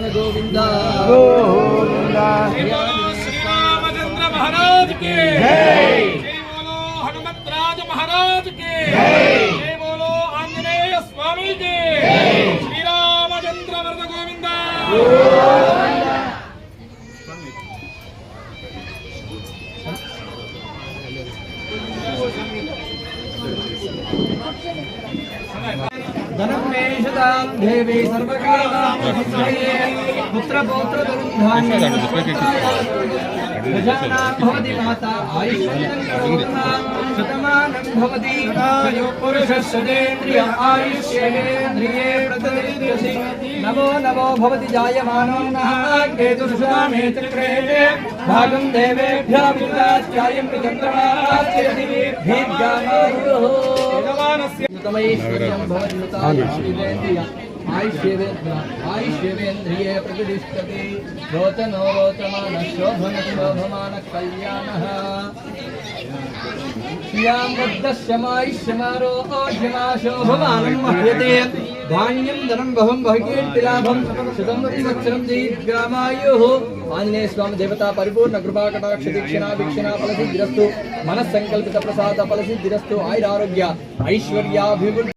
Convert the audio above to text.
गोविंदा गोविंदा। श्री रामचंद्र महाराज की जय। जय बोलो हनुमंतराज महाराज की जय। जय बोलो आंजनेय स्वामी की जय। श्री रामचंद्र वरद गोविंदा। धनम मेषदां देवी सर्वकालामहिमये पुत्रपौत्र गजानां भवति माता आयुष्यं शतमानं भवति आयु पुरुषस्येन्द्रिय आयुष्येन्द्रिये प्रतिष्ठति नमो नमो भवति जायमानो नः केतुर्षामे चक्रे भागं देवेभ्यः विद्याचार्यं चन्द्रमास्य दिव्येभ्यः तमैश्वर्यं भवति आयुष्येवेन्द्रिये प्रतिष्ठति रोचनो रोचमानः शोभनः कल्याणः श्रियां बद्धस्य मायुष्यमारोग्यमाशोभमानं मह्यते धान्यं धनं बहुं बहुकीर्तिलाभं शतं संवत्सरं दीर्घामायुः। आंजनेय स्वामी देवता परिपूर्ण कृपा कटाक्ष दीक्षिणा वीक्षिणा फलसिद्धिरस्तु मनस्संकल्पित प्रसाद फलसिद्धिरस्तु आयुरारोग्य ऐश्वर्याभिवृद्धि।